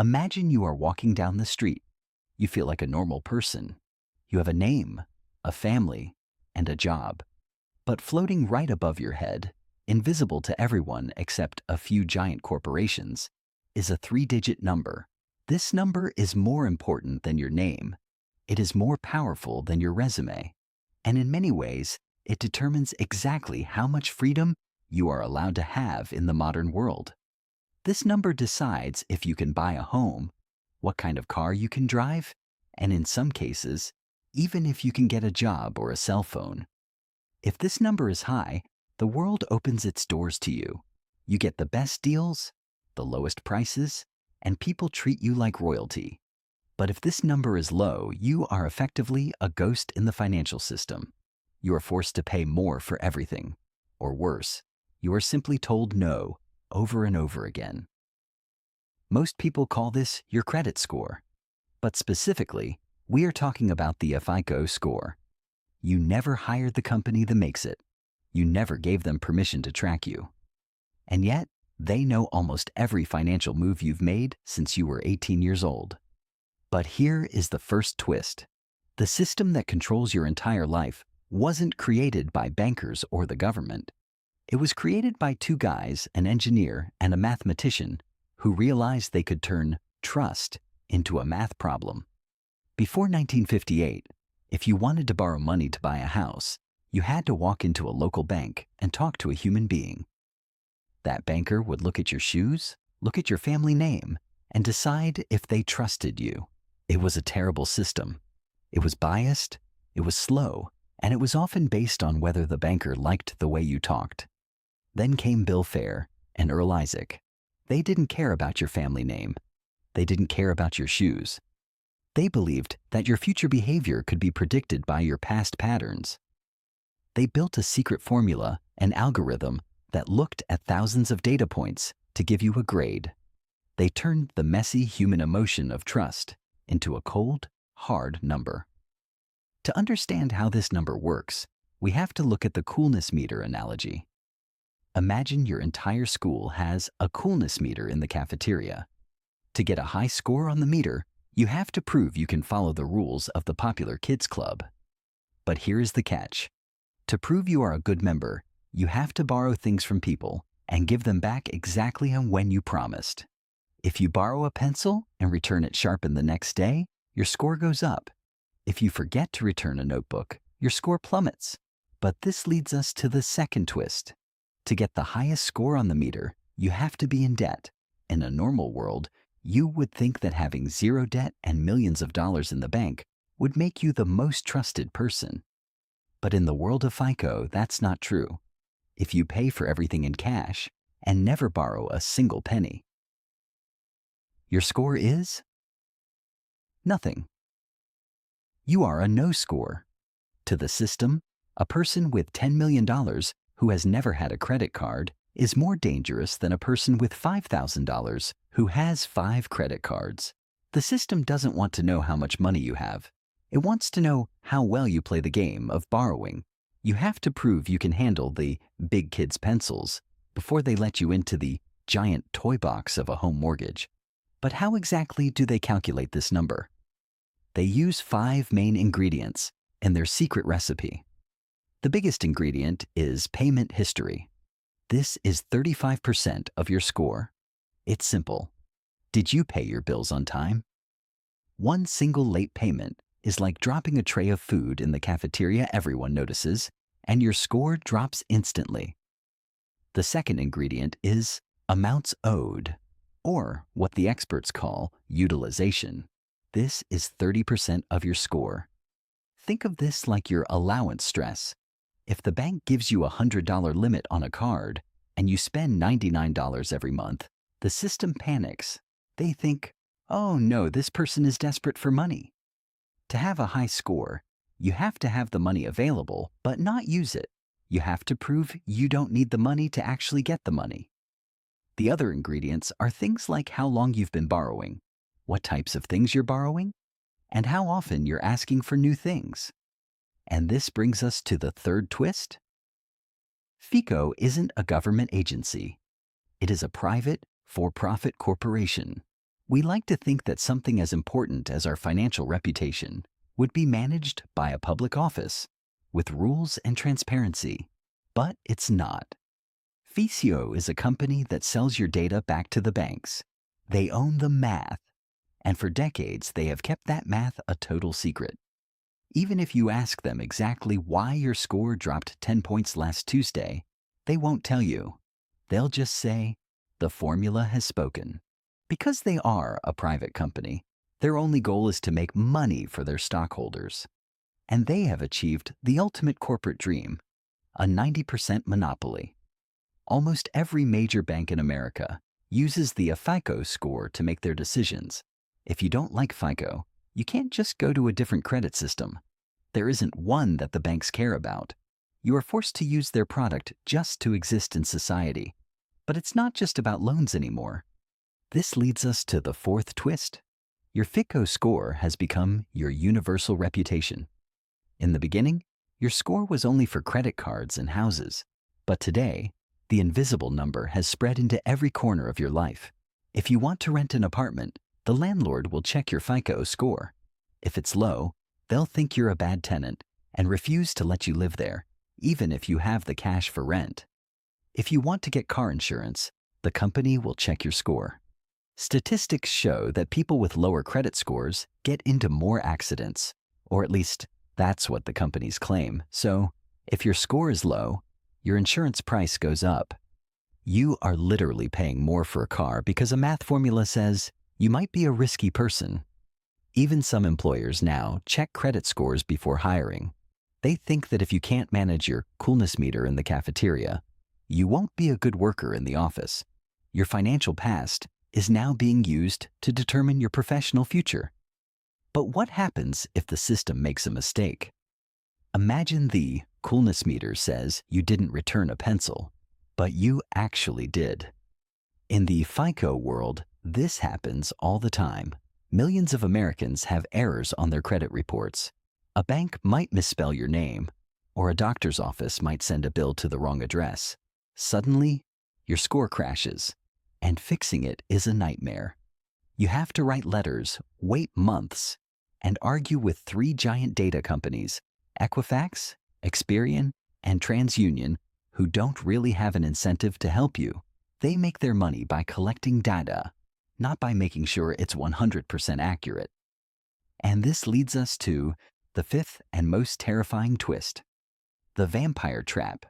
Imagine you are walking down the street. You feel like a normal person. You have a name, a family, and a job. But floating right above your head, invisible to everyone except a few giant corporations, is a 3-digit number. This number is more important than your name. It is more powerful than your resume. And in many ways, it determines exactly how much freedom you are allowed to have in the modern world. This number decides if you can buy a home, what kind of car you can drive, and in some cases, even if you can get a job or a cell phone. If this number is high, the world opens its doors to you. You get the best deals, the lowest prices, and people treat you like royalty. But if this number is low, you are effectively a ghost in the financial system. You are forced to pay more for everything. Or worse, you are simply told no over and over again. Most people call this your credit score. But specifically, we are talking about the FICO score. You never hired the company that makes it. You never gave them permission to track you. And yet, they know almost every financial move you've made since you were 18 years old. But here is the first twist. The system that controls your entire life wasn't created by bankers or the government. It was created by two guys, an engineer and a mathematician, who realized they could turn trust into a math problem. Before 1958, if you wanted to borrow money to buy a house, you had to walk into a local bank and talk to a human being. That banker would look at your shoes, look at your family name, and decide if they trusted you. It was a terrible system. It was biased, it was slow, and it was often based on whether the banker liked the way you talked. Then came Bill Fair and Earl Isaac. They didn't care about your family name. They didn't care about your shoes. They believed that your future behavior could be predicted by your past patterns. They built a secret formula, an algorithm, that looked at thousands of data points to give you a grade. They turned the messy human emotion of trust into a cold, hard number. To understand how this number works, we have to look at the coolness meter analogy. Imagine your entire school has a coolness meter in the cafeteria. To get a high score on the meter, you have to prove you can follow the rules of the popular kids club. But here is the catch. To prove you are a good member, you have to borrow things from people and give them back exactly on when you promised. If you borrow a pencil and return it sharpened the next day, your score goes up. If you forget to return a notebook, your score plummets. But this leads us to the second twist. To get the highest score on the meter, you have to be in debt. In a normal world, you would think that having zero debt and millions of dollars in the bank would make you the most trusted person. But in the world of FICO, that's not true. If you pay for everything in cash and never borrow a single penny, your score is nothing. You are a no score. To the system, a person with $10 million who has never had a credit card is more dangerous than a person with $5,000 who has 5 credit cards. The system doesn't want to know how much money you have. It wants to know how well you play the game of borrowing. You have to prove you can handle the big kids' pencils before they let you into the giant toy box of a home mortgage. But how exactly do they calculate this number? They use 5 main ingredients in their secret recipe. The biggest ingredient is payment history. This is 35% of your score. It's simple. Did you pay your bills on time? One single late payment is like dropping a tray of food in the cafeteria everyone notices, and your score drops instantly. The second ingredient is amounts owed, or what the experts call utilization. This is 30% of your score. Think of this like your allowance stress. If the bank gives you a $100 limit on a card and you spend $99 every month, the system panics. They think, oh no, this person is desperate for money. To have a high score, you have to have the money available, but not use it. You have to prove you don't need the money to actually get the money. The other ingredients are things like how long you've been borrowing, what types of things you're borrowing, and how often you're asking for new things. And this brings us to the third twist. FICO isn't a government agency. It is a private, for-profit corporation. We like to think that something as important as our financial reputation would be managed by a public office with rules and transparency, but it's not. FICO is a company that sells your data back to the banks. They own the math, and for decades they have kept that math a total secret. Even if you ask them exactly why your score dropped 10 points last Tuesday, they won't tell you. They'll just say, "The formula has spoken." Because they are a private company, their only goal is to make money for their stockholders. And they have achieved the ultimate corporate dream, a 90% monopoly. Almost every major bank in America uses the FICO score to make their decisions. If you don't like FICO, you can't just go to a different credit system. There isn't one that the banks care about. You are forced to use their product just to exist in society. But it's not just about loans anymore. This leads us to the fourth twist. Your FICO score has become your universal reputation. In the beginning, your score was only for credit cards and houses. But today, the invisible number has spread into every corner of your life. If you want to rent an apartment, the landlord will check your FICO score. If it's low, they'll think you're a bad tenant and refuse to let you live there, even if you have the cash for rent. If you want to get car insurance, the company will check your score. Statistics show that people with lower credit scores get into more accidents, or at least that's what the companies claim. So, if your score is low, your insurance price goes up. You are literally paying more for a car because a math formula says you might be a risky person. Even some employers now check credit scores before hiring. They think that if you can't manage your coolness meter in the cafeteria, you won't be a good worker in the office. Your financial past is now being used to determine your professional future. But what happens if the system makes a mistake? Imagine the coolness meter says you didn't return a pencil, but you actually did. In the FICO world, this happens all the time. Millions of Americans have errors on their credit reports. A bank might misspell your name, or a doctor's office might send a bill to the wrong address. Suddenly, your score crashes, and fixing it is a nightmare. You have to write letters, wait months, and argue with 3 giant data companies, Equifax, Experian, and TransUnion, who don't really have an incentive to help you. They make their money by collecting data, not by making sure it's 100% accurate. And this leads us to the fifth and most terrifying twist, the vampire trap.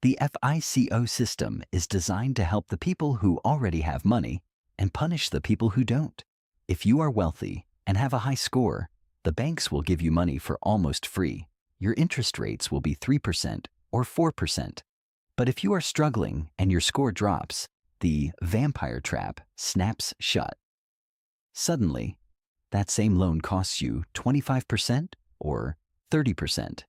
The FICO system is designed to help the people who already have money and punish the people who don't. If you are wealthy and have a high score, the banks will give you money for almost free. Your interest rates will be 3% or 4%. But if you are struggling and your score drops, the vampire trap snaps shut. Suddenly, that same loan costs you 25% or 30%.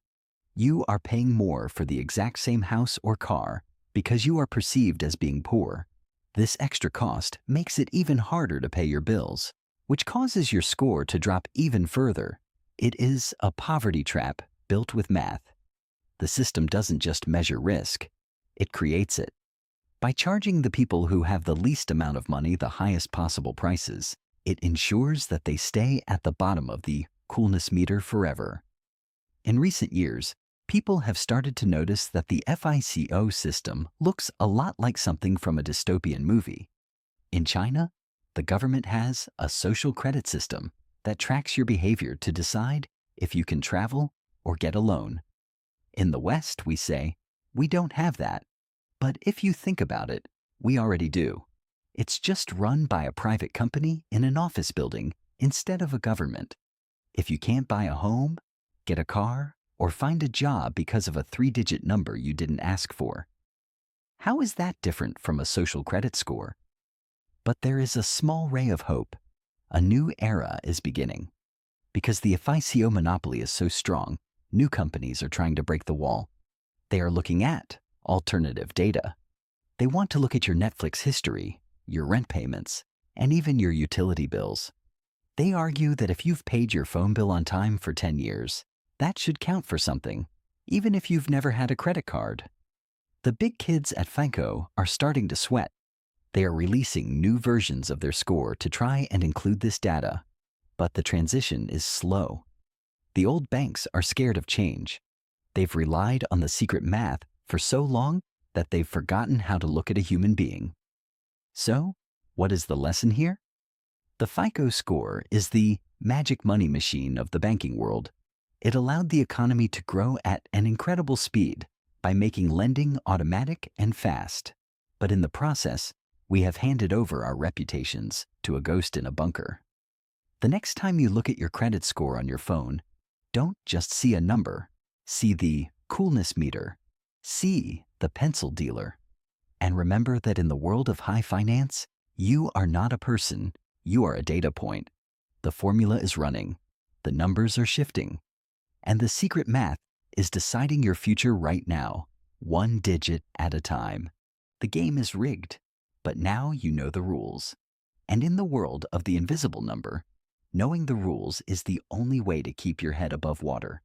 You are paying more for the exact same house or car because you are perceived as being poor. This extra cost makes it even harder to pay your bills, which causes your score to drop even further. It is a poverty trap built with math. The system doesn't just measure risk, it creates it. By charging the people who have the least amount of money the highest possible prices, it ensures that they stay at the bottom of the coolness meter forever. In recent years, people have started to notice that the FICO system looks a lot like something from a dystopian movie. In China, the government has a social credit system that tracks your behavior to decide if you can travel or get a loan. In the West, we say, we don't have that. But if you think about it, we already do. It's just run by a private company in an office building instead of a government. If you can't buy a home, get a car, or find a job because of a 3-digit number you didn't ask for, how is that different from a social credit score? But there is a small ray of hope. A new era is beginning. Because the FICO monopoly is so strong, new companies are trying to break the wall. They are looking at alternative data. They want to look at your Netflix history, your rent payments, and even your utility bills. They argue that if you've paid your phone bill on time for 10 years, that should count for something, even if you've never had a credit card. The big kids at FICO are starting to sweat. They are releasing new versions of their score to try and include this data, but the transition is slow. The old banks are scared of change. They've relied on the secret math for so long that they've forgotten how to look at a human being. So, what is the lesson here? The FICO score is the magic money machine of the banking world. It allowed the economy to grow at an incredible speed by making lending automatic and fast. But in the process, we have handed over our reputations to a ghost in a bunker. The next time you look at your credit score on your phone, don't just see a number. See the coolness meter. See the pencil dealer. And remember that in the world of high finance, you are not a person, you are a data point. The formula is running, the numbers are shifting, and the secret math is deciding your future right now, one digit at a time. The game is rigged, but now you know the rules. And in the world of the invisible number, knowing the rules is the only way to keep your head above water.